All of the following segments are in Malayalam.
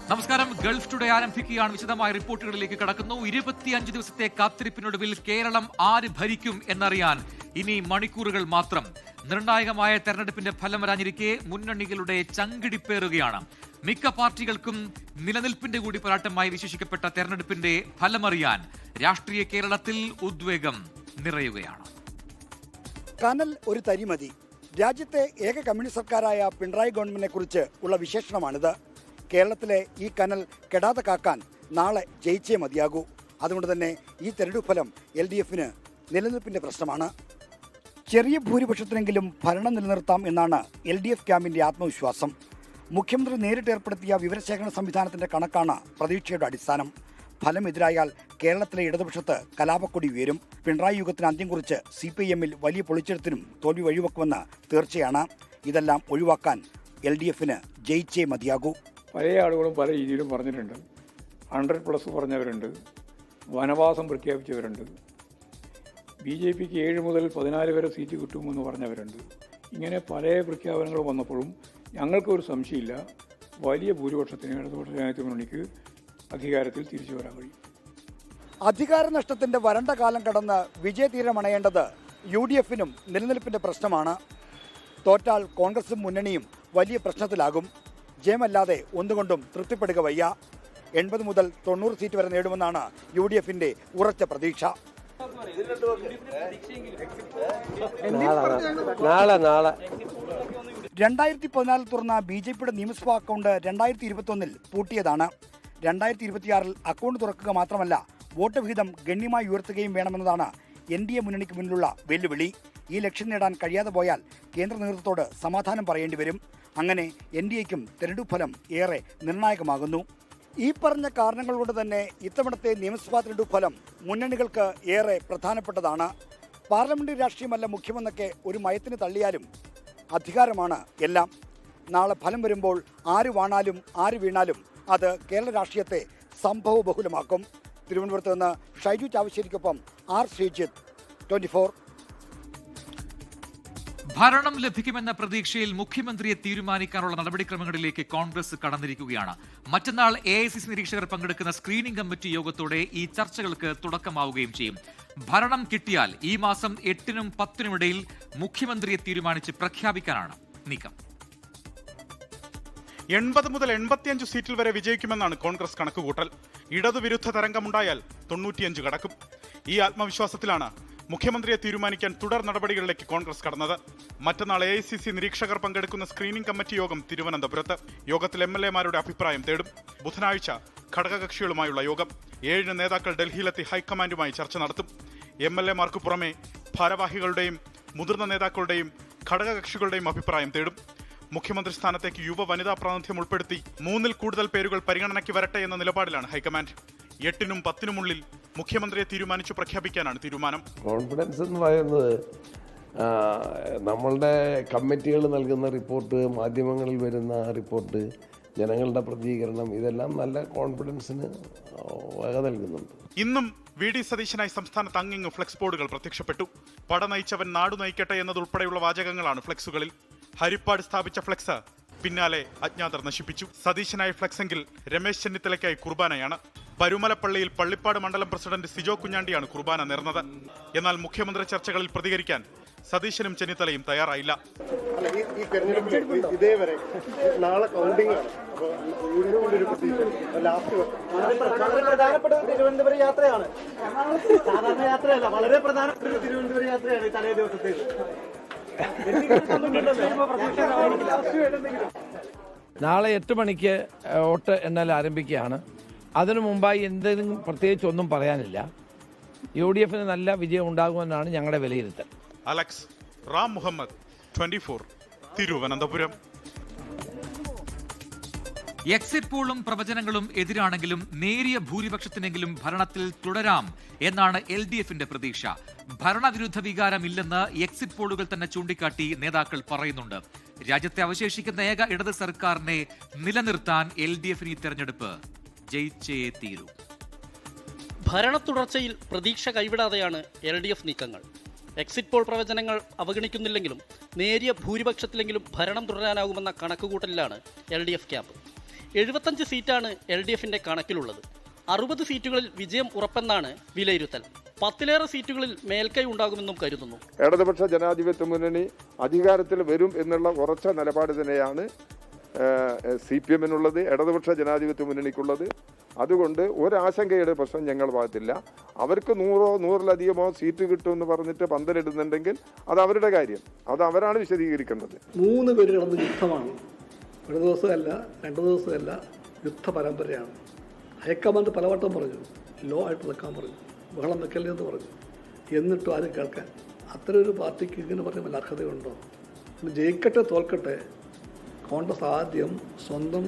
നമസ്കാരം. ഗൾഫ് ടുഡേ ആരംഭിക്കുകയാണ്. വിശദമായ റിപ്പോർട്ടുകളിലേക്ക് കടക്കുന്നു. 25 ദിവസത്തെ കാത്തിരിപ്പിനൊടുവിൽ കേരളം ആര് ഭരിക്കും എന്നറിയാൻ ഇനി മണിക്കൂറുകൾ മാത്രം. നിർണായകമായ തെരഞ്ഞെടുപ്പിന്റെ ഫലം വരാനിരിക്കെ മുന്നണികളുടെ ചങ്കിടിപ്പേറുകയാണ്. മിക്ക പാർട്ടികൾക്കും നിലനിൽപ്പിന്റെ കൂടി പോരാട്ടമായി വിശേഷിക്കപ്പെട്ട തെരഞ്ഞെടുപ്പിന്റെ ഫലമറിയാൻ രാഷ്ട്രീയ കേരളത്തിൽ ഉദ്വേഗം നിറയുകയാണ്. കനൽ ഒരു തരിമതി. രാജ്യത്തെ ഏക കമ്മ്യൂണിസ്റ്റ് സർക്കാരായ പിണറായി ഗവൺമെന്റിനെ കുറിച്ച് ഉള്ള വിശേഷണമാണിത്. കേരളത്തിലെ ഈ കനൽ കെടാതെ കാക്കാൻ നാളെ ജയിച്ചേ മതിയാകൂ. അതുകൊണ്ട് തന്നെ ഈ തെരഞ്ഞെടുപ്പ് ഫലം LDFന് നിലനിൽപ്പിന്റെ പ്രശ്നമാണ്. ചെറിയ ഭൂരിപക്ഷത്തിനെങ്കിലും ഭരണം നിലനിർത്താം എന്നാണ് LDF ക്യാമ്പിന്റെ ആത്മവിശ്വാസം. മുഖ്യമന്ത്രി നേരിട്ട് ഏർപ്പെടുത്തിയ വിവരശേഖരണ സംവിധാനത്തിന്റെ കണക്കാണ് പ്രതീക്ഷയുടെ അടിസ്ഥാനം. ഫലം എതിരായാൽ കേരളത്തിലെ ഇടതുപക്ഷത്ത് കലാപക്കൊടി ഉയരും. പിണറായി യുഗത്തിന് അന്ത്യം കുറിച്ച് CPIMൽ വലിയ പൊളിച്ചെഴുത്തിനും തോൽവി വഴിവെക്കുമെന്ന് തീർച്ചയാണ്. ഇതെല്ലാം ഒഴിവാക്കാൻ LDFന് ജയിച്ചേ മതിയാകൂ. പല ആളുകളും പല രീതിയിലും പറഞ്ഞിട്ടുണ്ട്. 100+ പറഞ്ഞവരുണ്ട്, വനവാസം പ്രഖ്യാപിച്ചവരുണ്ട്, BJPക്ക് 7 മുതൽ 14 വരെ സീറ്റ് കിട്ടുമെന്ന് പറഞ്ഞവരുണ്ട്. ഇങ്ങനെ പല പ്രഖ്യാപനങ്ങൾ വന്നപ്പോഴും ഞങ്ങൾക്കൊരു സംശയമില്ല, വലിയ ഭൂരിപക്ഷത്തിന് ഇടതുപക്ഷ ജനാധിപത്യ മുന്നണിക്ക് അധികാരത്തിൽ തിരിച്ചു വരാൻ കഴിയും. അധികാര നഷ്ടത്തിന്റെ വരണ്ട കാലം കടന്ന് വിജയതീരമണയേണ്ടത് UDFനും നിലനിൽപ്പിന്റെ പ്രശ്നമാണ്. തോറ്റാൽ കോൺഗ്രസും മുന്നണിയും വലിയ പ്രശ്നത്തിലാകും. ജയമല്ലാതെ ഒന്നുകൊണ്ടും തൃപ്തിപ്പെടുക വയ്യ. 80 മുതൽ 90 സീറ്റ് വരെ നേടുമെന്നാണ് UDFന്റെ ഉറച്ച പ്രതീക്ഷ. നാളെ 2014 തുറന്ന BJPയുടെ നിയമസഭാ അക്കൗണ്ട് 2021 പൂട്ടിയതാണ്. 2026 അക്കൗണ്ട് തുറക്കുക മാത്രമല്ല, വോട്ട് വിഹിതം ഗണ്യമായി ഉയർത്തുകയും വേണമെന്നതാണ് NDA മുന്നണിക്ക് മുന്നിലുള്ള വെല്ലുവിളി. ഈ ലക്ഷ്യം നേടാൻ കഴിയാതെ പോയാൽ കേന്ദ്ര നേതൃത്വത്തോട് സമാധാനം പറയേണ്ടി വരും. അങ്ങനെ NDAയ്ക്കും തെരഞ്ഞെടുപ്പ് ഫലം ഏറെ നിർണായകമാകുന്നു. ഈ പറഞ്ഞ കാരണങ്ങൾ കൊണ്ട് തന്നെ ഇത്തവണത്തെ നിയമസഭാ തെരഞ്ഞെടുപ്പ് ഫലം മുന്നണികൾക്ക് ഏറെ പ്രധാനപ്പെട്ടതാണ്. പാർലമെന്ററി രാഷ്ട്രീയമല്ല മുഖ്യമെന്നൊക്കെ ഒരു മയത്തിന് തള്ളിയാലും അധികാരമാണ് എല്ലാം. നാളെ ഫലം വരുമ്പോൾ ആര് വാണാലും ആര് വീണാലും അത് കേരള രാഷ്ട്രീയത്തെ സംഭവബഹുലമാക്കും. തിരുവനന്തപുരത്ത് നിന്ന് ഷൈജു ചാവശ്ശേരിക്കൊപ്പം R. ശ്രീജിത്ത്, 24. ഭരണം ലഭിക്കുമെന്ന പ്രതീക്ഷയിൽ മുഖ്യമന്ത്രിയെ തീരുമാനിക്കാനുള്ള നടപടിക്രമങ്ങളിലേക്ക് കോൺഗ്രസ് കടന്നിരിക്കുകയാണ്. മറ്റന്നാൾ AICC നിരീക്ഷകർ പങ്കെടുക്കുന്ന സ്ക്രീനിംഗ് കമ്മിറ്റി യോഗത്തോടെ ഈ ചർച്ചകൾക്ക് തുടക്കമാവുകയും ചെയ്യും. ഭരണം കിട്ടിയാൽ ഈ മാസം 8-നും 10-നും ഇടയിൽ മുഖ്യമന്ത്രിയെ തീരുമാനിച്ച് പ്രഖ്യാപിക്കാനാണ് നീക്കം. 80 മുതൽ 85 സീറ്റിൽ വരെ വിജയിക്കുമെന്നാണ് കോൺഗ്രസ് കണക്കുകൂട്ടൽ. ഇടതുവിരുദ്ധ തരംഗമുണ്ടായാൽ 95 കടക്കും. ഈ ആത്മവിശ്വാസത്തിലാണ് മുഖ്യമന്ത്രിയെ തീരുമാനിക്കാൻ തുടർ നടപടികളിലേക്ക് കോൺഗ്രസ് കടന്നത്. മറ്റന്നാൾ AICC നിരീക്ഷകർ പങ്കെടുക്കുന്ന സ്ക്രീനിംഗ് കമ്മിറ്റി യോഗം തിരുവനന്തപുരത്ത്. യോഗത്തിൽ MLA-മാരുടെ അഭിപ്രായം തേടും. ബുധനാഴ്ച ഘടകകക്ഷികളുമായുള്ള യോഗം. 7 നേതാക്കൾ ഡൽഹിയിലെത്തി ഹൈക്കമാൻഡുമായി ചർച്ച നടത്തും. MLA-മാർക്ക് പുറമെ ഭാരവാഹികളുടെയും മുതിർന്ന നേതാക്കളുടെയും ഘടകകക്ഷികളുടെയും അഭിപ്രായം തേടും. മുഖ്യമന്ത്രി സ്ഥാനത്തേക്ക് യുവ വനിതാ പ്രാതിനിധ്യം ഉൾപ്പെടുത്തി 3-ൽ കൂടുതൽ പേരുകൾ പരിഗണനയ്ക്ക് വരട്ടെ എന്ന നിലപാടിലാണ് ഹൈക്കമാൻഡ്. 8-നും 10-നുമുള്ളിൽ മുഖ്യമന്ത്രിയെ തീരുമാനിച്ചു പ്രഖ്യാപിക്കാനാണ് തീരുമാനം. കോൺഫിഡൻസ് എന്ന് പറയുന്നത് നമ്മളുടെ കമ്മിറ്റികൾ നൽകുന്ന റിപ്പോർട്ട്, മാധ്യമങ്ങളിൽ വരുന്ന റിപ്പോർട്ട്, ജനങ്ങളുടെ പ്രതികരണം, ഇതെല്ലാം നല്ല കോൺഫിഡൻസിന് വക നൽകുന്നുണ്ട്. ഇന്നും VD സതീശനായി സംസ്ഥാനത്ത് അങ്ങിങ്ങ് ഫ്ലെക്സ് ബോർഡുകൾ പ്രത്യക്ഷപ്പെട്ടു. പട നയിച്ചവൻ നാടു നയിക്കട്ടെ എന്നതുൾപ്പെടെയുള്ള വാചകങ്ങളാണ് ഫ്ലെക്സുകളിൽ. ഹരിപ്പാട് സ്ഥാപിച്ച ഫ്ലെക്സ് പിന്നാലെ അജ്ഞാതർ നശിപ്പിച്ചു. സതീശനായ ഫ്ലെക്സെങ്കിൽ രമേശ് ചെന്നിത്തലയ്ക്കായി കുർബാനയാണ്. പരുമലപ്പള്ളിയിൽ പള്ളിപ്പാട് മണ്ഡലം പ്രസിഡന്റ് സിജോ കുഞ്ഞാണ്ടിയാണ് കുർബാന നേർന്നത്. എന്നാൽ മുഖ്യമന്ത്രി ചർച്ചകളിൽ പ്രതികരിക്കാൻ സതീശനും ചെന്നിത്തലയും തയ്യാറായില്ല. ഇതേവരെ നാളെ കൗണ്ടിംഗ് ആണ്. പ്രധാനപ്പെട്ട തിരുവനന്തപുരം യാത്രയാണ്. സാധാരണ യാത്രയല്ല, വളരെ പ്രധാനപ്പെട്ട തിരുവനന്തപുരം യാത്രയാണ് തലേ ദിവസത്തേക്ക്. നാളെ 8 മണിക്ക് വോട്ട് എണ്ണൽ ആരംഭിക്കുകയാണ്. അതിനു മുമ്പായി എന്തെങ്കിലും പ്രത്യേകിച്ച് ഒന്നും പറയാനില്ല. UDFന് നല്ല വിജയം ഉണ്ടാകുമെന്നാണ് ഞങ്ങളുടെ വിലയിരുത്തൽ. അലക്സ് റാം മുഹമ്മദ്, 24, തിരുവനന്തപുരം. എക്സിറ്റ് പോളും പ്രവചനങ്ങളും എതിരാണെങ്കിലും നേരിയ ഭൂരിപക്ഷത്തിനെങ്കിലും ഭരണത്തിൽ തുടരാം എന്നാണ് LDFന്റെ പ്രതീക്ഷ. ഭരണവിരുദ്ധ വികാരമില്ലെന്ന് എക്സിറ്റ് പോളുകൾ തന്നെ ചൂണ്ടിക്കാട്ടി നേതാക്കൾ പറയുന്നുണ്ട്. രാജ്യത്തെ അവശേഷിക്കുന്ന ഏക ഇടത് സർക്കാരിനെ നിലനിർത്താൻ LDFന് ഈ തെരഞ്ഞെടുപ്പ് ജയിച്ചേ തീരൂ. ഭരണത്തുടർച്ചയിൽ പ്രതീക്ഷ കൈവിടാതെയാണ് LDF നീക്കങ്ങൾ. എക്സിറ്റ് പോൾ പ്രവചനങ്ങൾ അവഗണിക്കുന്നില്ലെങ്കിലും നേരിയ ഭൂരിപക്ഷത്തിലെങ്കിലും ഭരണം തുടരാനാകുമെന്ന കണക്കുകൂട്ടലിലാണ് LDF ക്യാമ്പ്. 75 സീറ്റാണ് LDFന്റെ കണക്കിലുള്ളത്. 60 സീറ്റുകളിൽ വിജയം ഉറപ്പെന്നാണ് വിലയിരുത്തൽ. 10-ലേറെ സീറ്റുകളിൽ മേൽക്കൈ ഉണ്ടാകുമെന്നും കരുതുന്നു. ഇടതുപക്ഷ ജനാധിപത്യ മുന്നണി അധികാരത്തിൽ വരും എന്നുള്ള ഉറച്ച നിലപാട് തന്നെയാണ് CPM-നുള്ളത്, ഇടതുപക്ഷ ജനാധിപത്യ മുന്നണിക്കുള്ളത്. അതുകൊണ്ട് ഒരാശങ്കയുടെ പ്രശ്നം ഞങ്ങൾ ഭാഗത്തില്ല. അവർക്ക് 100-100-ലധികമോ സീറ്റ് കിട്ടുമെന്ന് പറഞ്ഞിട്ട് പന്തലിടുന്നുണ്ടെങ്കിൽ അത് അവരുടെ കാര്യം, അത് അവരാണ് വിശദീകരിക്കേണ്ടത്. 3 പേര് കിടന്ന് യുദ്ധമാണ്. ഒരു ദിവസമല്ല, 2 ദിവസമല്ല, യുദ്ധ പരമ്പരയാണ്. ഹൈക്കമാൻഡ് പലവട്ടം പറഞ്ഞു, ലോ ആയിട്ട് നിൽക്കാൻ പറഞ്ഞു, ബഹളം വെക്കല്ലേ എന്ന് പറഞ്ഞു. എന്നിട്ടും ആരും കേൾക്കാൻ. അത്തരം ഒരു പാർട്ടിക്ക് ഇങ്ങനെ പറയുമ്പോൾ അർഹതയുണ്ടോ? ജയിക്കട്ടെ തോൽക്കട്ടെ, കോൺഗ്രസ് ആദ്യം സ്വന്തം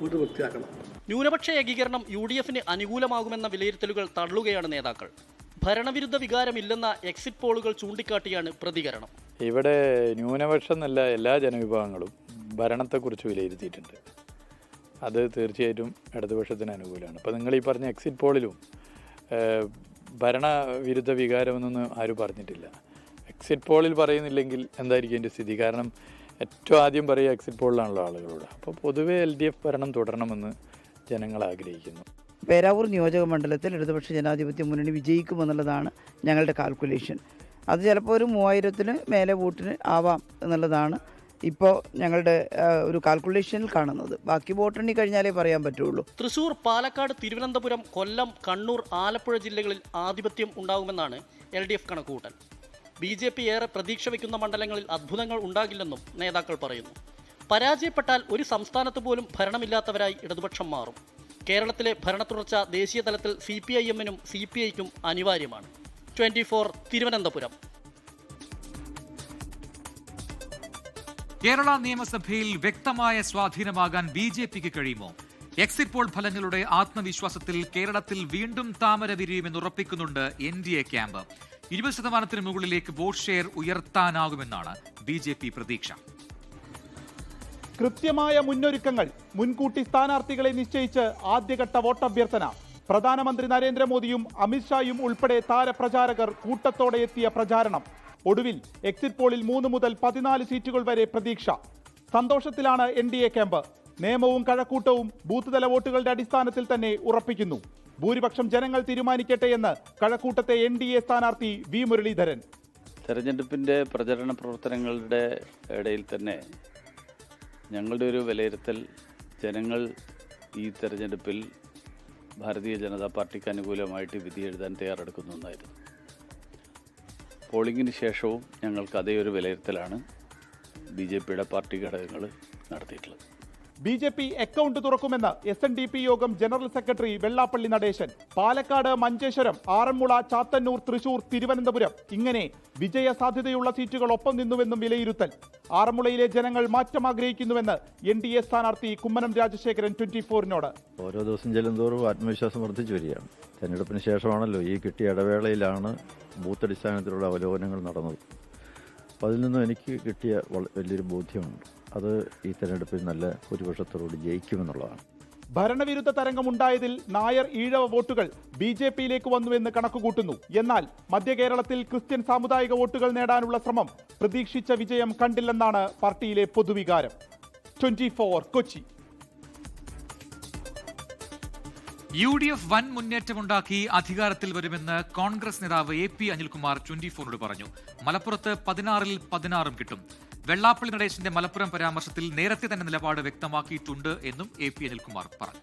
ഒരു വൃത്തിയാക്കണം. ന്യൂനപക്ഷ ഏകീകരണം UDFന് അനുകൂലമാകുമെന്ന വിലയിരുത്തലുകൾ തള്ളുകയാണ് നേതാക്കൾ. ഭരണവിരുദ്ധ വികാരമില്ലെന്ന എക്സിറ്റ് പോളുകൾ ചൂണ്ടിക്കാട്ടിയാണ് പ്രതികരണം. ഇവിടെ ന്യൂനപക്ഷം എന്നല്ല, എല്ലാ ജനവിഭാഗങ്ങളും ഭരണത്തെക്കുറിച്ച് വിലയിരുത്തിയിട്ടുണ്ട്. അത് തീർച്ചയായിട്ടും ഇടതുപക്ഷത്തിന് അനുകൂലമാണ്. അപ്പോൾ നിങ്ങൾ ഈ പറഞ്ഞ എക്സിറ്റ് പോളിലും ഭരണവിരുദ്ധ വികാരമെന്നൊന്നും ആരും പറഞ്ഞിട്ടില്ല. എക്സിറ്റ് പോളിൽ പറയുന്നില്ലെങ്കിൽ എന്തായിരിക്കും എൻ്റെ സ്ഥിതി? കാരണം ഏറ്റവും ആദ്യം പറയുക എക്സിറ്റ് പോളിലാണല്ലോ ആളുകളോട്. അപ്പോൾ പൊതുവേ LDF ഭരണം തുടരണമെന്ന് ജനങ്ങൾ ആഗ്രഹിക്കുന്നു. പേരാവൂർ നിയോജക മണ്ഡലത്തിൽ ഇടതുപക്ഷ ജനാധിപത്യ മുന്നണി വിജയിക്കുമെന്നുള്ളതാണ് ഞങ്ങളുടെ കാൽക്കുലേഷൻ. അത് ചിലപ്പോൾ ഒരു 3000-ന് മേലെ വോട്ടിന് ആവാം എന്നുള്ളതാണ് ഇപ്പോൾ ഞങ്ങളുടെ ഒരു കാൽക്കുലേഷനിൽ കാണുന്നത്. ബാക്കി വോട്ടെണ്ണി കഴിഞ്ഞാലേ പറയാൻ പറ്റുള്ളൂ. തൃശൂർ, പാലക്കാട്, തിരുവനന്തപുരം, കൊല്ലം, കണ്ണൂർ, ആലപ്പുഴ ജില്ലകളിൽ ആധിപത്യം ഉണ്ടാകുമെന്നാണ് LDF കണക്കുകൂട്ടൽ. BJP ഏറെ പ്രതീക്ഷ വയ്ക്കുന്ന മണ്ഡലങ്ങളിൽ അത്ഭുതങ്ങൾ ഉണ്ടാകില്ലെന്നും നേതാക്കൾ പറയുന്നു. പരാജയപ്പെട്ടാൽ ഒരു സംസ്ഥാനത്ത് പോലും ഭരണമില്ലാത്തവരായി ഇടതുപക്ഷം മാറും. കേരളത്തിലെ ഭരണത്തുടർച്ച ദേശീയ തലത്തിൽ CPIM-നും CPI-ക്കും അനിവാര്യമാണ്. 24 തിരുവനന്തപുരം. കേരള നിയമസഭയിൽ വ്യക്തമായ സ്വാധീനമാകാൻ BJPക്ക് കഴിയുമോ? എക്സിറ്റ് പോൾ ഫലങ്ങളുടെ ആത്മവിശ്വാസത്തിൽ കേരളത്തിൽ വീണ്ടും താമര വിരിയുമെന്നുറപ്പിക്കുന്നുണ്ട് NDA ക്യാമ്പ്. 20% മുകളിലേക്ക് വോട്ട് ഷെയർ ഉയർത്താനാകുമെന്നാണ് BJP പ്രതീക്ഷ. കൃത്യമായ മുന്നൊരുക്കങ്ങൾ, മുൻകൂട്ടി സ്ഥാനാർത്ഥികളെ നിശ്ചയിച്ച് ആദ്യഘട്ട വോട്ടഭ്യർത്ഥന. പ്രധാനമന്ത്രി നരേന്ദ്രമോദിയും അമിത്ഷായും ഉൾപ്പെടെ താരപ്രചാരകർ കൂട്ടത്തോടെ എത്തിയ പ്രചാരണം. ഒടുവിൽ എക്സിറ്റ് പോളിൽ 3 മുതൽ 14 സീറ്റുകൾ വരെ പ്രതീക്ഷ. സന്തോഷത്തിലാണ് NDA ക്യാമ്പ്. നിയമവും കഴക്കൂട്ടവും ബൂത്ത് തല വോട്ടുകളുടെ അടിസ്ഥാനത്തിൽ തന്നെ ഉറപ്പിക്കുന്നു. ഭൂരിപക്ഷം ജനങ്ങൾ തീരുമാനിക്കട്ടെ എന്ന് കഴക്കൂട്ടത്തെ NDA സ്ഥാനാർത്ഥി V മുരളീധരൻ. തെരഞ്ഞെടുപ്പിൻ്റെ പ്രചരണ പ്രവർത്തനങ്ങളുടെ ഇടയിൽ തന്നെ ഞങ്ങളുടെ ഒരു വിലയിരുത്തൽ, ജനങ്ങൾ ഈ തെരഞ്ഞെടുപ്പിൽ ഭാരതീയ ജനതാ പാർട്ടിക്ക് അനുകൂലമായിട്ട് വിധി എഴുതാൻ തയ്യാറെടുക്കുന്ന ഒന്നായിരുന്നു. പോളിംഗിന് ശേഷവും ഞങ്ങൾക്ക് അതേ ഒരു വിലയിരുത്തലാണ് BJPയുടെ പാർട്ടി ഘടകങ്ങൾ നടത്തിയിട്ടുള്ളത്. BJP അക്കൗണ്ട് തുറക്കുമെന്ന് SNDP യോഗം ജനറൽ സെക്രട്ടറി വെള്ളാപ്പള്ളി നടേശൻ. പാലക്കാട്, മഞ്ചേശ്വരം, ആറന്മുള, ചാത്തന്നൂർ, തൃശൂർ, തിരുവനന്തപുരം ഇങ്ങനെ വിജയ സാധ്യതയുള്ള സീറ്റുകൾ ഒപ്പം നിന്നുവെന്നും വിലയിരുത്തൽ. ആറന്മുളയിലെ ജനങ്ങൾ മാറ്റം ആഗ്രഹിക്കുന്നുവെന്ന് NDA സ്ഥാനാർത്ഥി കുമ്മനം രാജശേഖരൻ 24-നോട്. ഓരോ ദിവസം ചെല്ലുന്തോറും ആത്മവിശ്വാസം വർദ്ധിച്ചു വരികയാണ്. തെരഞ്ഞെടുപ്പിന് ശേഷമാണല്ലോ ഈ കിട്ടിയ ഇടവേളയിലാണ് ബൂത്ത് അടിസ്ഥാനത്തിലുള്ള അവലോകനങ്ങൾ നടന്നത്. അപ്പോൾ അതിൽ നിന്നും എനിക്ക് കിട്ടിയ വലിയൊരു ബോധ്യമുണ്ട്. അത് ഈ തെരഞ്ഞെടുപ്പിൽ നല്ല ഭൂരിപക്ഷത്തോട് ജയിക്കുമെന്നുള്ളതാണ്. ഭരണവിരുദ്ധ തരംഗമുണ്ടായതിൽ നായർ, ഈഴവ വോട്ടുകൾ BJPയിലേക്ക് വന്നുവെന്ന് കണക്കുകൂട്ടുന്നു. എന്നാൽ മധ്യ കേരളത്തിൽ ക്രിസ്ത്യൻ സാമുദായിക വോട്ടുകൾ നേടാനുള്ള ശ്രമം പ്രതീക്ഷിച്ച വിജയം കണ്ടില്ലെന്നാണ് പാർട്ടിയിലെ പൊതുവികാരം. 24 കൊച്ചി. UDF വൻ മുന്നേറ്റമുണ്ടാക്കി അധികാരത്തിൽ വരുമെന്ന് കോൺഗ്രസ് നേതാവ് AP അനിൽകുമാർ 24-നോട് പറഞ്ഞു. മലപ്പുറത്ത് 16-ൽ 16 കിട്ടും. വെള്ളാപ്പള്ളി നടേശന്റെ മലപ്പുറം പരാമർശത്തിൽ നേരത്തെ തന്നെ നിലപാട് വ്യക്തമാക്കിയിട്ടുണ്ട് എന്നും AP അനിൽകുമാർ പറഞ്ഞു.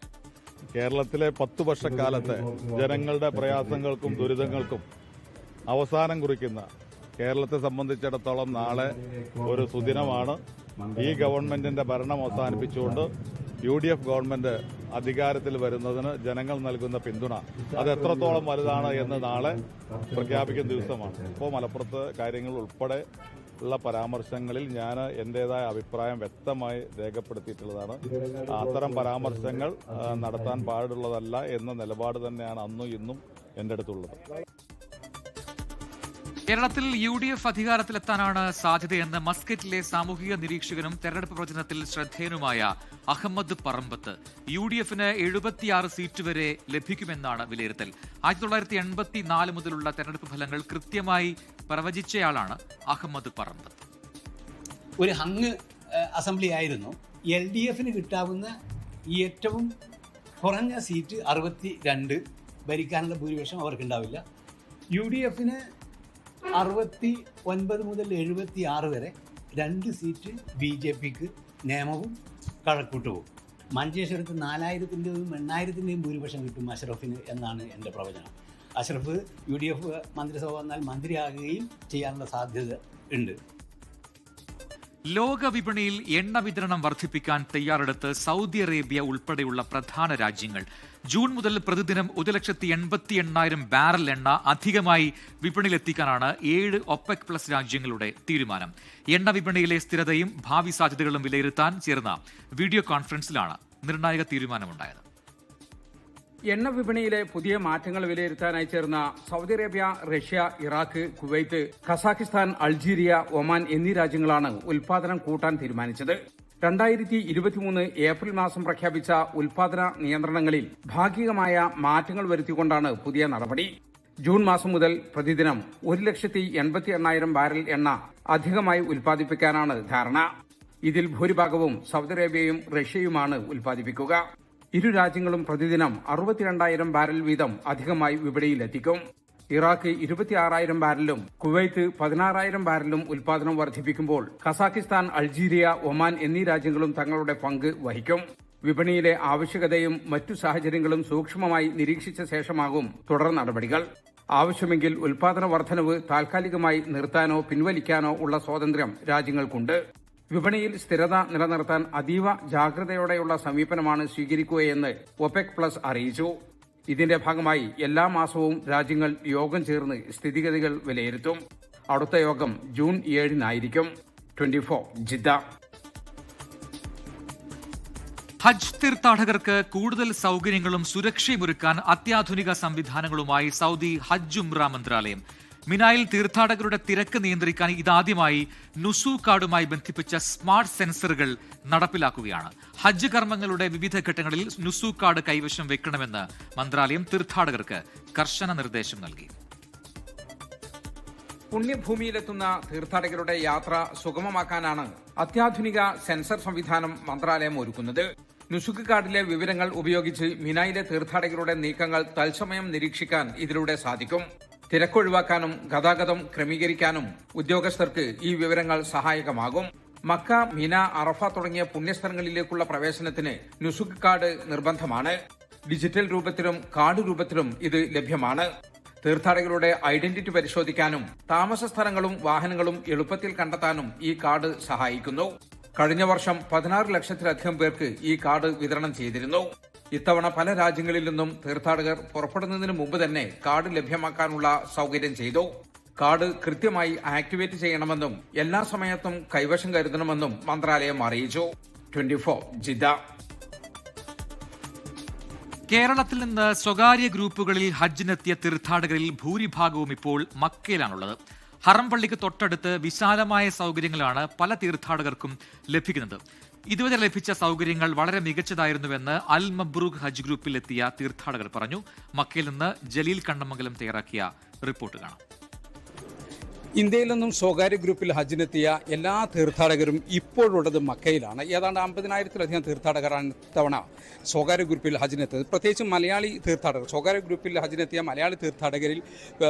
കേരളത്തിലെ 10 വർഷക്കാലത്തെ ജനങ്ങളുടെ പ്രയാസങ്ങൾക്കും ദുരിതങ്ങൾക്കും അവസാനം കുറിക്കുന്ന, കേരളത്തെ സംബന്ധിച്ചിടത്തോളം നാളെ ഒരു സുദിനമാണ്. ഈ ഗവൺമെന്റിന്റെ ഭരണം അവസാനിപ്പിച്ചുകൊണ്ട് UDF ഗവൺമെന്റ് അധികാരത്തിൽ വരുന്നതിന് ജനങ്ങൾ നൽകുന്ന പിന്തുണ അത് എത്രത്തോളം വലുതാണ് എന്ന് നാളെ പ്രഖ്യാപിക്കുന്ന ദിവസമാണ്. ഇപ്പോൾ മലപ്പുറത്ത് കാര്യങ്ങൾ ഉൾപ്പെടെ ഉള്ള പരാമർശങ്ങളിൽ ഞാൻ എൻ്റെതായ അഭിപ്രായം വ്യക്തമായി രേഖപ്പെടുത്തിയിട്ടുള്ളതാണ്. അത്തരം പരാമർശങ്ങൾ നടത്താൻ പാടുള്ളതല്ല എന്ന നിലപാട് തന്നെയാണ് അന്നും ഇന്നും എൻ്റെ അടുത്തുള്ളത്. കേരളത്തിൽ UDF അധികാരത്തിലെത്താനാണ് സാധ്യതയെന്ന് മസ്കറ്റിലെ സാമൂഹിക നിരീക്ഷകനും തെരഞ്ഞെടുപ്പ് പ്രവചനത്തിൽ ശ്രദ്ധേയനുമായ അഹമ്മദ് പറമ്പത്ത്. UDFന് 76 സീറ്റ് വരെ ലഭിക്കുമെന്നാണ് വിലയിരുത്തൽ. 1984 മുതലുള്ള തെരഞ്ഞെടുപ്പ് ഫലങ്ങൾ കൃത്യമായി പ്രവചിച്ചയാളാണ് അഹമ്മദ് പറമ്പത്ത്. ഒരു ഹങ് അസംബ്ലി ആയിരുന്നു. LDFന് കിട്ടാവുന്ന ഈ ഏറ്റവും കുറഞ്ഞ സീറ്റ് 62 ഭരിക്കാനുള്ള ഭൂരിപക്ഷം അവർക്കുണ്ടാവില്ല. UDF 69 മുതൽ 76 വരെ 2 സീറ്റ് BJPക്ക് നിയമവും കഴക്കൂട്ടവും. മഞ്ചേശ്വരത്ത് 4000-ൻ്റെയും 8000-ൻ്റെയും ഭൂരിപക്ഷം കിട്ടും അഷ്റഫിന് എന്നാണ് എൻ്റെ പ്രവചനം. അഷ്റഫ് UDF മന്ത്രിസഭ വന്നാൽ മന്ത്രിയാകുകയും ചെയ്യാനുള്ള സാധ്യത ഉണ്ട്. ലോക വിപണിയിൽ എണ്ണ വിതരണം വർദ്ധിപ്പിക്കാൻ തയ്യാറെടുത്ത് സൗദി അറേബ്യ ഉൾപ്പെടെയുള്ള പ്രധാന രാജ്യങ്ങൾ. ജൂൺ മുതൽ പ്രതിദിനം 1,88,000 ബാരൽ എണ്ണ അധികമായി വിപണിയിലെത്തിക്കാനാണ് 7 OPEC+ രാജ്യങ്ങളുടെ തീരുമാനം. എണ്ണ വിപണിയിലെ സ്ഥിരതയും ഭാവി സാധ്യതകളും വിലയിരുത്താൻ ചേർന്ന വീഡിയോ കോൺഫറൻസിലാണ് നിർണായക തീരുമാനമുണ്ടായത്. എണ്ണ വിപണിയിലെ പുതിയ മാറ്റങ്ങൾ വിലയിരുത്താനായി ചേർന്ന Saudi Arabia, Russia, Iraq, Kuwait, Kazakhstan, Algeria, Oman എന്നീ രാജ്യങ്ങളാണ് ഉൽപാദനം കൂട്ടാൻ തീരുമാനിച്ചത്. 2023 ഏപ്രിൽ മാസം പ്രഖ്യാപിച്ച ഉൽപാദന നിയന്ത്രണങ്ങളിൽ ഭാഗികമായ മാറ്റങ്ങൾ വരുത്തിക്കൊണ്ടാണ് പുതിയ നടപടി. ജൂൺ മാസം മുതൽ പ്രതിദിനം 1,88,000 ബാരൽ എണ്ണ അധികമായി ഉൽപ്പാദിപ്പിക്കാനാണ് ധാരണ. ഇതിൽ ഭൂരിഭാഗവും സൗദി അറേബ്യയും റഷ്യയുമാണ് ഉൽപ്പാദിപ്പിക്കുക. ഇരു രാജ്യങ്ങളും പ്രതിദിനം 62,000 ബാരൽ വീതം അധികമായി വിപണിയിലെത്തിക്കും. ഇറാഖ് 26,000 ബാരലും കുവൈത്ത് 16,000 ബാരലും ഉൽപാദനം വർദ്ധിപ്പിക്കുമ്പോൾ കസാഖിസ്ഥാൻ, അൾജീരിയ, ഒമാൻ എന്നീ രാജ്യങ്ങളും തങ്ങളുടെ പങ്ക് വഹിക്കും. വിപണിയിലെ ആവശ്യകതയും മറ്റു സാഹചര്യങ്ങളും സൂക്ഷ്മമായി നിരീക്ഷിച്ച ശേഷമാകും തുടർ നടപടികൾ. ആവശ്യമെങ്കിൽ ഉൽപാദന വർധനവ് താൽക്കാലികമായി നിർത്താനോ പിൻവലിക്കാനോ ഉള്ള സ്വാതന്ത്ര്യം രാജ്യങ്ങൾക്കുണ്ട്. വിപണിയിൽ സ്ഥിരത നിലനിർത്താൻ അതീവ ജാഗ്രതയോടെയുള്ള സമീപനമാണ് സ്വീകരിക്കുകയെന്ന് OPEC+ അറിയിച്ചു. ഇതിന്റെ ഭാഗമായി എല്ലാ മാസവും രാജ്യങ്ങൾ യോഗം ചേർന്ന് സ്ഥിതിഗതികൾ വിലയിരുത്തും. അടുത്ത യോഗം ജൂൺ 7-നായിരിക്കും. 24 ജിദ്ദ. ഹജ്ജ് തീർത്ഥാടകർക്ക് കൂടുതൽ സൗകര്യങ്ങളും സുരക്ഷയുമൊരുക്കാൻ അത്യാധുനിക സംവിധാനങ്ങളുമായി സൗദി ഹജ്ജ് ഉംറ മന്ത്രാലയം. മിനായിൽ തീർത്ഥാടകരുടെ തിരക്ക് നിയന്ത്രിക്കാൻ ഇതാദ്യമായി നുസൂ കാർഡുമായി ബന്ധിപ്പിച്ച സ്മാർട്ട് സെൻസറുകൾ നടപ്പിലാക്കുകയാണ്. ഹജ്ജ് കർമ്മങ്ങളുടെ വിവിധ ഘട്ടങ്ങളിൽ നുസൂ കാർഡ് കൈവശം വെക്കണമെന്ന് മന്ത്രാലയം തീർത്ഥാടകർക്ക് കർശന നിർദ്ദേശം നൽകി. പുണ്യഭൂമിയിലെത്തുന്ന തീർത്ഥാടകരുടെ യാത്ര സുഗമമാക്കാനാണ് അത്യാധുനിക സെൻസർ സംവിധാനം മന്ത്രാലയം ഒരുക്കുന്നത്. നുസുക്ക് കാർഡിലെ വിവരങ്ങൾ ഉപയോഗിച്ച് മിനായിലെ തീർത്ഥാടകരുടെ നീക്കങ്ങൾ തത്സമയം നിരീക്ഷിക്കാൻ ഇതിലൂടെ സാധിക്കും. തിരക്കൊഴിവാക്കാനും ഗതാഗതം ക്രമീകരിക്കാനും ഉദ്യോഗസ്ഥർക്ക് ഈ വിവരങ്ങൾ സഹായകമാകും. മക്ക, മിന, അറഫ തുടങ്ങിയ പുണ്യസ്ഥലങ്ങളിലേക്കുള്ള പ്രവേശനത്തിന് നുസുക്ക് കാർഡ് നിർബന്ധമാണ്. ഡിജിറ്റൽ രൂപത്തിലും കാർഡ് രൂപത്തിലും ഇത് ലഭ്യമാണ്. തീർത്ഥാടകരുടെ ഐഡന്റിറ്റി പരിശോധിക്കാനും താമസ സ്ഥലങ്ങളും വാഹനങ്ങളും എളുപ്പത്തിൽ കണ്ടെത്താനും ഈ കാർഡ് സഹായിക്കുന്നു. കഴിഞ്ഞ വർഷം 16 ലക്ഷത്തിലധികം പേർക്ക് ഈ കാർഡ് വിതരണം ചെയ്തിരുന്നു. ഇത്തവണ പല രാജ്യങ്ങളിൽ നിന്നും തീർത്ഥാടകർ പുറപ്പെടുന്നതിന് മുമ്പ് തന്നെ കാർഡ് ലഭ്യമാക്കാനുള്ള സൗകര്യം ചെയ്തു. കാർഡ് കൃത്യമായി ആക്ടിവേറ്റ് ചെയ്യണമെന്നും എല്ലാ സമയത്തും കൈവശം കരുതണമെന്നും മന്ത്രാലയം അറിയിച്ചു. 24 ജിദ്ദ. കേരളത്തിൽ നിന്ന് സ്വകാര്യ ഗ്രൂപ്പുകളിൽ ഹജ്ജിനെത്തിയ തീർത്ഥാടകരിൽ ഭൂരിഭാഗവും ഇപ്പോൾ മക്കയിലാണുള്ളത്. ഹറം പള്ളിക്ക് തൊട്ടടുത്ത് വിശാലമായ സൗകര്യങ്ങളാണ് പല തീർത്ഥാടകർക്കും ലഭിക്കുന്നത്. ഇതുവരെ ലഭിച്ച സൗകര്യങ്ങൾ വളരെ മികച്ചതായിരുന്നുവെന്ന് അൽ മബ്രൂഖ് ഹജ്ജ് ഗ്രൂപ്പിൽ എത്തിയ തീർത്ഥാടകർ പറഞ്ഞു. മക്കയിൽ നിന്ന് ജലീൽ കണ്ണമംഗലം തയ്യാറാക്കിയ റിപ്പോർട്ട് കാണാം. ഇന്ത്യയിൽ നിന്നും സ്വകാര്യ ഗ്രൂപ്പിൽ ഹജ്ജിനെത്തിയ എല്ലാ തീർത്ഥാടകരും ഇപ്പോഴുള്ളത് മക്കയിലാണ്. ഏതാണ്ട് 50,000-ലധികം തീർത്ഥാടകരാണ് ഇത്തവണ സ്വകാര്യ ഗ്രൂപ്പിൽ ഹജ്ജിനെത്തിയത്. പ്രത്യേകിച്ച് മലയാളി തീർത്ഥാടകർ, സ്വകാര്യ ഗ്രൂപ്പിൽ ഹജ്ജിനെത്തിയ മലയാളി തീർത്ഥാടകരിൽ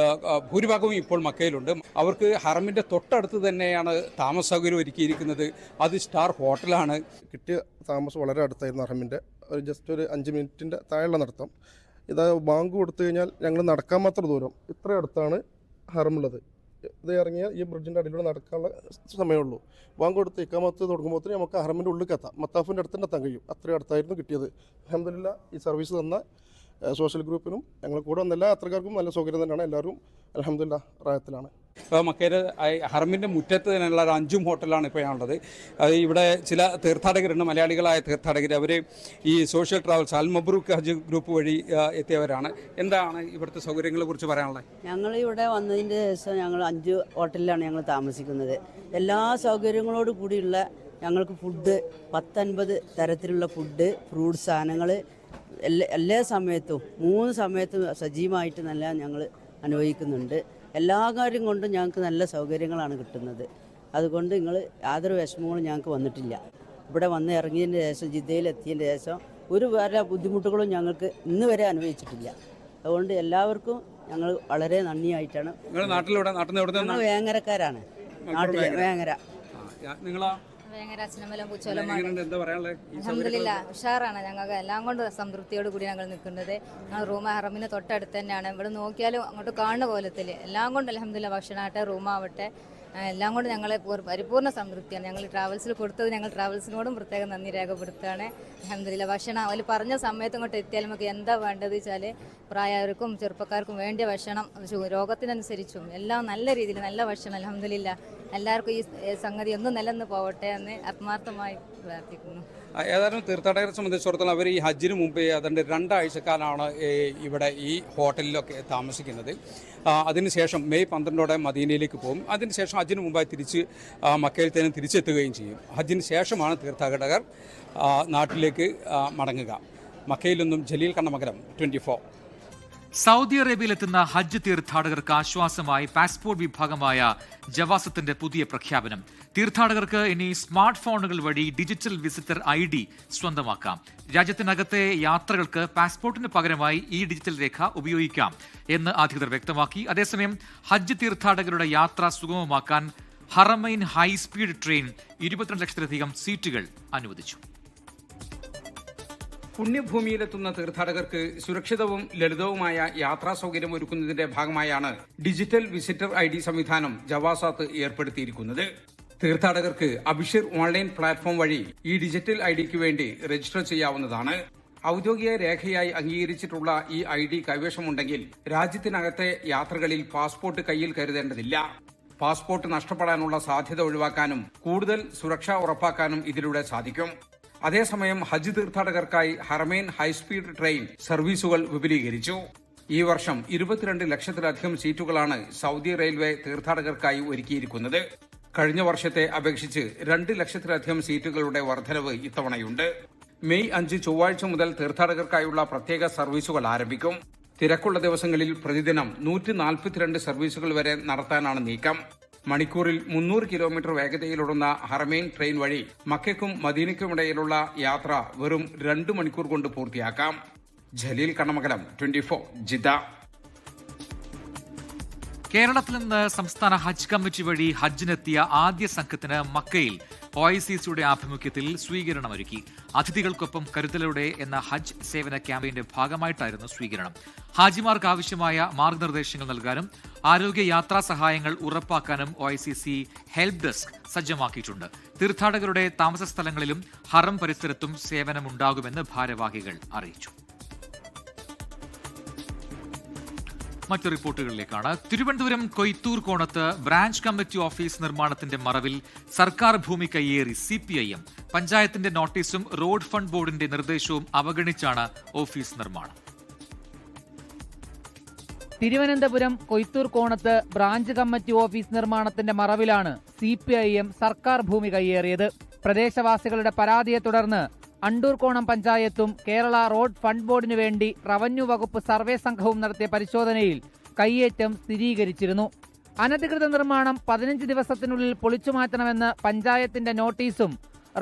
ഭൂരിഭാഗവും ഇപ്പോൾ മക്കയിലുണ്ട്. അവർക്ക് ഹറമിൻ്റെ തൊട്ടടുത്ത് തന്നെയാണ് താമസ സൗകര്യം ഒരുക്കിയിരിക്കുന്നത്. അത് സ്റ്റാർ ഹോട്ടലാണ്. കിട്ടിയ താമസം വളരെ അടുത്തായിരുന്നു. ഹറമിൻ്റെ ജസ്റ്റ് ഒരു 5 മിനിറ്റിൻ്റെ താഴെയുള്ള നടത്തം. ഇത് ബാങ്ക് കൊടുത്തു കഴിഞ്ഞാൽ ഞങ്ങൾ നടക്കാൻ മാത്രം ദൂരം, ഇത്ര അടുത്താണ് ഹറമുള്ളത്. ഇത് ഇറങ്ങിയാൽ ഈ ബ്രിഡ്ജിൻ്റെ അടിയിലൂടെ നടക്കാനുള്ള സമയമുള്ളൂ. ബാങ്ക് കൊടുത്ത് ഇക്കാമത്ത് തുടങ്ങുമ്പോൾ നമുക്ക് ഹറമിൻ്റെ ഉള്ളിൽ എത്താം, മത്താഫിൻ്റെ അടുത്ത് തന്നെ എത്താൻ കഴിയും. അത്രയും അടുത്തായിരുന്നു കിട്ടിയത്. അൽഹംദുലില്ലാ ഈ സർവീസ് തന്ന സോഷ്യൽ ഗ്രൂപ്പിനും ഞങ്ങൾ കൂടെ വന്ന എല്ലാ യാത്രക്കാർക്കും നല്ല സൗകര്യം തന്നെയാണ്. എല്ലാവരും അൽഹംദുലില്ലാ റായത്തിലാണ്. മക്കയിലെ ഹറമിൻ്റെ മുറ്റത്ത് തന്നെയുള്ള ഒരു 5 ഹോട്ടലാണ് ഇപ്പോൾ ഉള്ളത്. ഇവിടെ ചില തീർത്ഥാടകരുണ്ട്, മലയാളികളായ തീർത്ഥാടകർ. അവർ ഈ സോഷ്യൽ ട്രാവൽസ് അൽ മബ്രൂഖ് ഹജ്ജ് ഗ്രൂപ്പ് വഴി എത്തിയവരാണ്. എന്താണ് ഇവിടുത്തെ സൗകര്യങ്ങളെ കുറിച്ച് പറയാനുള്ളത്? ഞങ്ങൾ ഇവിടെ വന്നതിൻ്റെ ശേഷം ഞങ്ങൾ 5 ഹോട്ടലിലാണ് ഞങ്ങൾ താമസിക്കുന്നത്. എല്ലാ സൗകര്യങ്ങളോട് കൂടിയുള്ള ഞങ്ങൾക്ക് ഫുഡ് 10-50 തരത്തിലുള്ള ഫുഡ്, ഫ്രൂട്ട്സ് സാധനങ്ങൾ എല്ലാ സമയത്തും 3 സമയത്തും സജീവമായിട്ട് നല്ല ഞങ്ങൾ അനുഭവിക്കുന്നുണ്ട്. എല്ലാ കാര്യം കൊണ്ടും ഞങ്ങൾക്ക് നല്ല സൗകര്യങ്ങളാണ് കിട്ടുന്നത്. അതുകൊണ്ട് യാതൊരു വിഷമങ്ങളും ഞങ്ങൾക്ക് വന്നിട്ടില്ല. ഇവിടെ വന്ന് ഇറങ്ങിയതിന് ശേഷം, ജിദ്ദയിൽ എത്തിയതിന് ശേഷം ഒരു വരെ ബുദ്ധിമുട്ടുകളും ഞങ്ങൾക്ക് ഇന്ന് വരെ അനുഭവിച്ചിട്ടില്ല. അതുകൊണ്ട് എല്ലാവർക്കും ഞങ്ങൾ വളരെ നന്ദിയായിട്ടാണ്. ഞങ്ങൾ വേങ്ങരക്കാരാണ്, നാട്ടിലെ വേങ്ങര. നിങ്ങളാ അൽഹംദുലില്ലാ ഉഷാറാണ്. ഞങ്ങൾക്ക് എല്ലാം കൊണ്ട് സംതൃപ്തിയോട് കൂടി ഞങ്ങൾ നിൽക്കുന്നത്. ഞങ്ങൾ റൂം ഹറമിന് തൊട്ടടുത്ത് തന്നെയാണ്. ഇവിടെ നോക്കിയാലും അങ്ങോട്ട് കാണുന്ന പോലത്തിൽ എല്ലാം കൊണ്ട് അൽഹംദുലില്ലാ, ഭക്ഷണമാവട്ടെ റൂമാവട്ടെ എല്ലാം കൊണ്ട് ഞങ്ങളെ പരിപൂർണ്ണ സംതൃപ്തിയാണ്. ഞങ്ങൾ ട്രാവൽസിൽ കൊടുത്തത് ഞങ്ങൾ ട്രാവൽസിനോടും പ്രത്യേകം നന്ദി രേഖപ്പെടുത്തുകയാണ്. അൽഹംദുലില്ലാ ഭക്ഷണം അവർ പറഞ്ഞ സമയത്ത് ഇങ്ങോട്ട് എത്തിയാൽ നമുക്ക് എന്താ വേണ്ടത് വെച്ചാൽ പ്രായവർക്കും ചെറുപ്പക്കാർക്കും വേണ്ടിയ ഭക്ഷണം രോഗത്തിനനുസരിച്ചും എല്ലാം നല്ല രീതിയിൽ നല്ല ഭക്ഷണം അൽഹംദുലില്ലാ. എല്ലാവർക്കും ഈ സംഗതി ഒന്നും നിലനിന്ന് പോവട്ടെ എന്ന് ആത്മാർത്ഥമായി പ്രാർത്ഥിക്കുന്നു. ഏതായാലും തീർത്ഥാടകരെ സംബന്ധിച്ചിടത്തോളം അവർ ഈ ഹജ്ജിന് മുമ്പേ അതിൻ്റെ 2 ആഴ്ചക്കാലാണ് ഇവിടെ ഈ ഹോട്ടലിലൊക്കെ താമസിക്കുന്നത്. അതിനുശേഷം മെയ് 12 മദീനയിലേക്ക് പോകും. അതിനുശേഷം ഹജ്ജിന് മുമ്പായി തിരിച്ച് മക്കയിൽ തന്നെ തിരിച്ചെത്തുകയും ചെയ്യും. ഹജ്ജിന് ശേഷമാണ് തീർത്ഥാടകർ നാട്ടിലേക്ക് മടങ്ങുക. മക്കയിൽ നിന്നും ജലീൽ കണ്ണമംഗലം, 24. സൗദി അറേബ്യയിലെത്തുന്ന ഹജ്ജ് തീർത്ഥാടകർക്ക് ആശ്വാസമായി പാസ്പോർട്ട് വിഭാഗമായ ജവാസത്തിന്റെ പുതിയ പ്രഖ്യാപനം. തീർത്ഥാടകർക്ക് ഇനി സ്മാർട്ട് ഫോണുകൾ വഴി ഡിജിറ്റൽ വിസിറ്റർ ID സ്വന്തമാക്കാം. രാജ്യത്തിനകത്തെ യാത്രകൾക്ക് പാസ്പോർട്ടിന് പകരമായി ഈ ഡിജിറ്റൽ രേഖ ഉപയോഗിക്കാം എന്ന് അധികൃതർ വ്യക്തമാക്കി. അതേസമയം ഹജ്ജ് തീർത്ഥാടകരുടെ യാത്ര സുഗമമാക്കാൻ ഹറമൈൻ ഹൈസ്പീഡ് ട്രെയിൻ 22 ലക്ഷത്തിലധികം സീറ്റുകൾ അനുവദിച്ചു. പുണ്യഭൂമിയിലെത്തുന്ന തീർത്ഥാടകർക്ക് സുരക്ഷിതവും ലളിതവുമായ യാത്രാ സൗകര്യം ഒരുക്കുന്നതിന്റെ ഭാഗമായാണ് ഡിജിറ്റൽ വിസിറ്റർ ID സംവിധാനം ജവാസാത്ത് ഏർപ്പെടുത്തിയിരിക്കുന്നത്. തീർത്ഥാടകർക്ക് അബിഷിർ ഓൺലൈൻ പ്ലാറ്റ്ഫോം വഴി ഈ ഡിജിറ്റൽ IDക്ക് വേണ്ടി രജിസ്റ്റർ ചെയ്യാവുന്നതാണ്. ഔദ്യോഗിക രേഖയായി അംഗീകരിച്ചിട്ടുള്ള ഈ ID കൈവശമുണ്ടെങ്കിൽ രാജ്യത്തിനകത്തെ യാത്രകളിൽ പാസ്പോർട്ട് കയ്യിൽ കരുതേണ്ടതില്ല. പാസ്പോർട്ട് നഷ്ടപ്പെടാനുള്ള സാധ്യത ഒഴിവാക്കാനും കൂടുതൽ സുരക്ഷ ഉറപ്പാക്കാനും ഇതിലൂടെ സാധിക്കും. അതേസമയം ഹജ്ജ് തീർത്ഥാടകർക്കായി ഹറമൈൻ ഹൈസ്പീഡ് ട്രെയിൻ സർവീസുകൾ വിപുലീകരിച്ചു. ഈ വർഷം 22 ലക്ഷത്തിലധികം സീറ്റുകളാണ് സൗദി റെയിൽവേ തീർത്ഥാടകർക്കായി ഒരുക്കിയിരിക്കുന്നത്. കഴിഞ്ഞ വർഷത്തെ അപേക്ഷിച്ച് 2 ലക്ഷത്തിലധികം സീറ്റുകളുടെ വർധനവ് ഇത്തവണയുണ്ട്. മെയ് 5 ചൊവ്വാഴ്ച മുതൽ തീർത്ഥാടകർക്കായുള്ള പ്രത്യേക സർവീസുകൾ ആരംഭിക്കും. തിരക്കുള്ള ദിവസങ്ങളിൽ പ്രതിദിനം 142 സർവീസുകൾ വരെ നടത്താനാണ് നീക്കം. മണിക്കൂറിൽ 300 കിലോമീറ്റർ വേഗതയിലോടുന്ന ഹറമൈൻ ട്രെയിൻ വഴി മക്കയ്ക്കും മദീനയ്ക്കുമിടയിലുള്ള യാത്ര വെറും 2 മണിക്കൂർ കൊണ്ട് പൂർത്തിയാക്കാം. ജലീൽ കണ്ണമംഗലം, 24, ജിദ്ദ. കേരളത്തിൽ നിന്ന് സംസ്ഥാന ഹജ്ജ് കമ്മിറ്റി വഴി ഹജ്ജിനെത്തിയ ആദ്യ സംഘത്തിന് മക്കയിൽ OICCയുടെ ആഭിമുഖ്യത്തിൽ സ്വീകരണമൊരുക്കി. അതിഥികൾക്കൊപ്പം കരുതലോടെ എന്ന ഹജ്ജ് സേവന ക്യാമ്പയിന്റെ ഭാഗമായിട്ടായിരുന്നു സ്വീകരണം. ഹാജിമാർക്ക് ആവശ്യമായ മാർഗനിർദ്ദേശങ്ങൾ നൽകാനും ആരോഗ്യ യാത്രാ സഹായങ്ങൾ ഉറപ്പാക്കാനും OICC ഹെൽപ്പ് ഡെസ്ക് സജ്ജമാക്കിയിട്ടുണ്ട്. തീർത്ഥാടകരുടെ താമസ സ്ഥലങ്ങളിലും ഹറം പരിസരത്തും സേവനമുണ്ടാകുമെന്ന് ഭാരവാഹികൾ അറിയിച്ചു. മറ്റു റിപ്പോർട്ടുകളിലേക്കാണ്. തിരുവനന്തപുരം കൊയ്ത്തൂർ കോണത്ത് ബ്രാഞ്ച് കമ്മിറ്റി ഓഫീസ് നിർമ്മാണത്തിന്റെ മറവിൽ സർക്കാർ ഭൂമി കയ്യേറി CPIM. പഞ്ചായത്തിന്റെ നോട്ടീസും റോഡ് ഫണ്ട് ബോർഡിന്റെ നിർദ്ദേശവും അവഗണിച്ചാണ് ഓഫീസ് നിർമ്മാണം. തിരുവനന്തപുരം കൊയ്ത്തൂർ കോണത്ത് ബ്രാഞ്ച് കമ്മിറ്റി ഓഫീസ് നിർമ്മാണത്തിന്റെ മറവിലാണ് CPIM സർക്കാർ ഭൂമി കയ്യേറിയത്. പ്രദേശവാസികളുടെ പരാതിയെ തുടർന്ന് അണ്ടൂർകോണം പഞ്ചായത്തും കേരള റോഡ് ഫണ്ട് ബോർഡിനു വേണ്ടി റവന്യൂ വകുപ്പ് സർവേ സംഘവും നടത്തിയ പരിശോധനയിൽ കയ്യേറ്റം സ്ഥിരീകരിച്ചിരുന്നു. അനധികൃത നിർമ്മാണം 15 ദിവസത്തിനുള്ളിൽ പൊളിച്ചുമാറ്റണമെന്ന് പഞ്ചായത്തിന്റെ നോട്ടീസും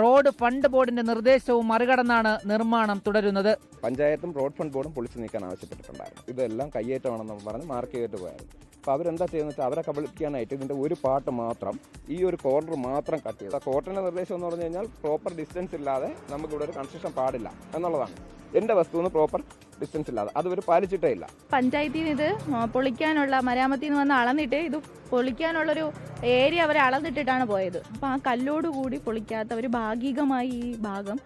റോഡ് ഫണ്ട് ബോർഡിന്റെ നിർദ്ദേശവും മറികടന്നാണ് നിർമ്മാണം തുടരുന്നത്. പഞ്ചായത്തും റോഡ് ഫണ്ട് ബോർഡും പൊളിച്ചു നീക്കാൻ ആവശ്യപ്പെട്ടിട്ടുണ്ടായിരുന്നു. ഇതെല്ലാം കയ്യേറ്റമാണെന്ന് പറഞ്ഞ് മാർക്ക് ചെയ്തിട്ട് പോയായിരുന്നു. അപ്പോൾ അവരെന്താ ചെയ്യുന്നത് വെച്ചാൽ അവരെ കബളിപ്പിക്കാനായിട്ട് ഇതിൻ്റെ ഒരു പാർട്ട് മാത്രം, ഈ ഒരു കോർണർ മാത്രം കട്ട് ചെയ്തു. കോർട്ടിൻ്റെ നിർദ്ദേശം എന്ന് പറഞ്ഞു കഴിഞ്ഞാൽ പ്രോപ്പർ ഡിസ്റ്റൻസ് ഇല്ലാതെ നമുക്കിവിടെ ഒരു കൺസ്ട്രക്ഷൻ പാടില്ല എന്നുള്ളതാണ്. എൻ്റെ വസ്തുവിന് പ്രോപ്പർ ഡിസ്റ്റൻസ് ഇല്ലാതെ അതുവരെ പാലിച്ചിട്ടേ ഇല്ല. പഞ്ചായത്തിൽ നിന്ന് ഇത് പൊളിക്കാനുള്ള മരാമത്തിൽ നിന്ന് വന്ന് അളന്നിട്ട് ഇത് പൊളിക്കാനുള്ളൊരു ഏരിയ അവർ അളന്നിട്ടിട്ടാണ് പോയത്. അപ്പോൾ ആ കല്ലോടുകൂടി പൊളിക്കാത്തവർ ഭാഗികമായി ഈ ഭാഗം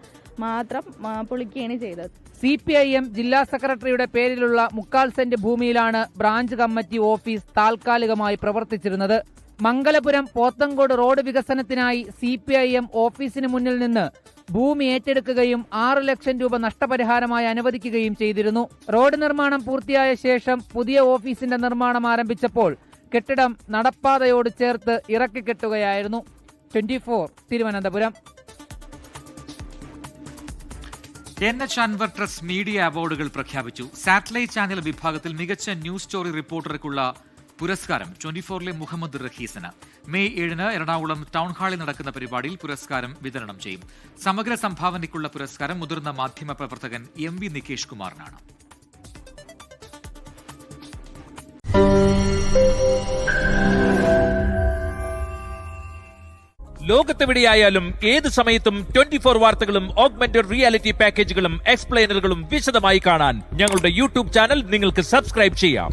മാത്രം പൊളിക്കുകയാണ് ചെയ്തത്. CPIM ജില്ലാ സെക്രട്ടറിയുടെ പേരിലുള്ള 3/4 സെന്റ് ഭൂമിയിലാണ് ബ്രാഞ്ച് കമ്മിറ്റി ഓഫീസ് താൽക്കാലികമായി പ്രവർത്തിച്ചിരുന്നത്. മംഗലപുരം പോത്തങ്കോട് റോഡ് വികസനത്തിനായി CPIM ഓഫീസിന് മുന്നിൽ നിന്ന് ഭൂമി ഏറ്റെടുക്കുകയും 6 ലക്ഷം രൂപ നഷ്ടപരിഹാരമായി അനുവദിക്കുകയും ചെയ്തിരുന്നു. റോഡ് നിർമ്മാണം പൂർത്തിയായ ശേഷം പുതിയ ഓഫീസിന്റെ നിർമ്മാണം ആരംഭിച്ചപ്പോൾ കെട്ടിടം നടപ്പാതയോട് ചേർത്ത് ഇറക്കിക്കെട്ടുകയായിരുന്നു. 24 Thiruvananthapuram. NH Anwar trust media അവാർഡുകൾ പ്രഖ്യാപിച്ചു. സാറ്റലൈറ്റ് ചാനൽ വിഭാഗത്തിൽ മികച്ച ന്യൂസ് സ്റ്റോറി റിപ്പോർട്ടർക്കുള്ള പുരസ്കാരം 24-ലെ മുഹമ്മദ് റഹീസിന്. മെയ് 7-ന് എറണാകുളം ടൗൺ ഹാളിൽ നടക്കുന്ന പരിപാടിയിൽ പുരസ്കാരം വിതരണം ചെയ്യും. സമഗ്ര സംഭാവനയ്ക്കുള്ള പുരസ്കാരം മുതിർന്ന മാധ്യമ പ്രവർത്തകൻ MV നികേഷ് കുമാറിനാണ്. ലോകത്തെവിടെയായാലും ഏത് സമയത്തും 24 വാർത്തകളും ഓഗ്മെന്റഡ് റിയാലിറ്റി പാക്കേജുകളും എക്സ്പ്ലെയിനറുകളും വിശദമായി കാണാൻ ഞങ്ങളുടെ യൂട്യൂബ് ചാനൽ നിങ്ങൾക്ക് സബ്സ്ക്രൈബ് ചെയ്യാം.